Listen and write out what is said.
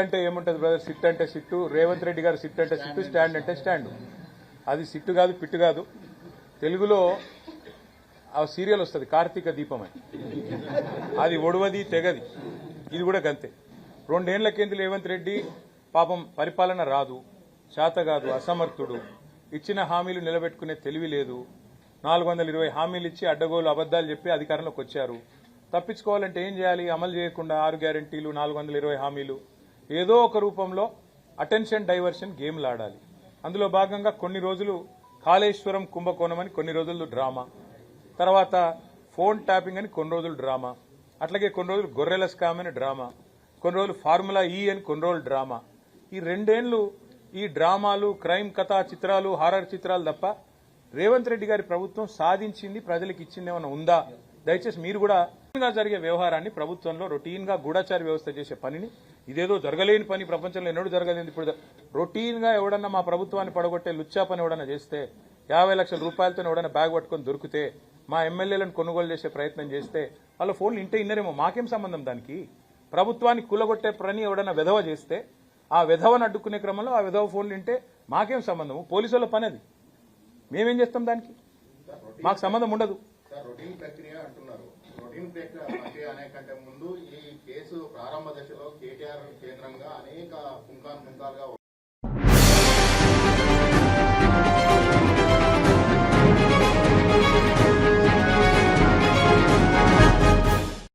అంటే ఏముంటుంది brother, SIT అంటే సిట్టు, రేవంత్ రెడ్డి గారు సిట్ అంటే సిట్టు, స్టాండ్ అంటే స్టాండ్. అది సిట్టు కాదు, పిట్టు కాదు. తెలుగులో ఆ సీరియల్ వస్తుంది కార్తీక దీపం అని, అది ఒడవది తెగది. ఇది కూడా గంతే. 2 ఏళ్ల కింద రేవంత్ రెడ్డి పాపం పరిపాలన రాదు, శాత కాదు, అసమర్థుడు, ఇచ్చిన హామీలు నిలబెట్టుకునే తెలివి లేదు. 420 హామీలు ఇచ్చి అడ్డగోలు అబద్దాలు చెప్పి అధికారంలోకి వచ్చారు. తప్పించుకోవాలంటే ఏం చేయాలి? అమలు చేయకుండా 6 గ్యారెంటీలు, 420 హామీలు, ఏదో ఒక రూపంలో అటెన్షన్ డైవర్షన్ గేమ్లు ఆడాలి. అందులో భాగంగా కొన్ని రోజులు కాళేశ్వరం కుంభకోణం అని కొన్ని రోజులు డ్రామా, తర్వాత ఫోన్ ట్యాపింగ్ అని కొన్ని రోజులు డ్రామా, అట్లాగే కొన్ని రోజులు గొర్రెల స్కామ్ అని డ్రామా, కొన్ని రోజులు ఫార్ములా ఈ అని కొన్ని రోజులు డ్రామా. ఈ 2 ఏళ్లు ఈ డ్రామాలు, క్రైమ్ కథా చిత్రాలు, హారర్ చిత్రాలు తప్ప రేవంత్ రెడ్డి గారి ప్రభుత్వం సాధించింది, ప్రజలకు ఇచ్చింది ఏమైనా ఉందా? దయచేసి మీరు కూడా జరిగే వ్యవహారాన్ని ప్రభుత్వంలో రొటీన్ గా గూఢచారి వ్యవస్థ చేసే పనిని, ఇదేదో జరగలేని పని, ప్రపంచంలో ఎన్నడూ జరగలేదు, ఇప్పుడు రొటీన్ గా ఎవడన్నా మా ప్రభుత్వాన్ని పడగొట్టే లుచ్చా పని ఎవడన్నా చేస్తే, 50 లక్షల రూపాయలతో ఎవడన్నా బ్యాగ్ పట్టుకొని దొరికితే, మా ఎమ్మెల్యేలను కొనుగోలు చేసే ప్రయత్నం చేస్తే వాళ్ళ ఫోన్లు ఇంటే ఇన్నరేమో, మాకేం సంబంధం దానికి? ప్రభుత్వాన్ని కూలగొట్టే పని ఎవడన్నా వెధవ చేస్తే ఆ వెధవను అడ్డుకునే క్రమంలో ఆ వెధవ ఫోన్లు ఇంటే మాకేం సంబంధము? పోలీసుల పని అది, మేమేం చేస్తాం దానికి? మాకు సంబంధం ఉండదు. రొటీన్ ప్రక్రియ అంటున్నారు. రొటీన్ ప్రక్రియ అనే కంటే ముందు ఈ కేసు ప్రారంభ దశలో కేటీఆర్ కేంద్రంగా అనేక పుంకాలుగా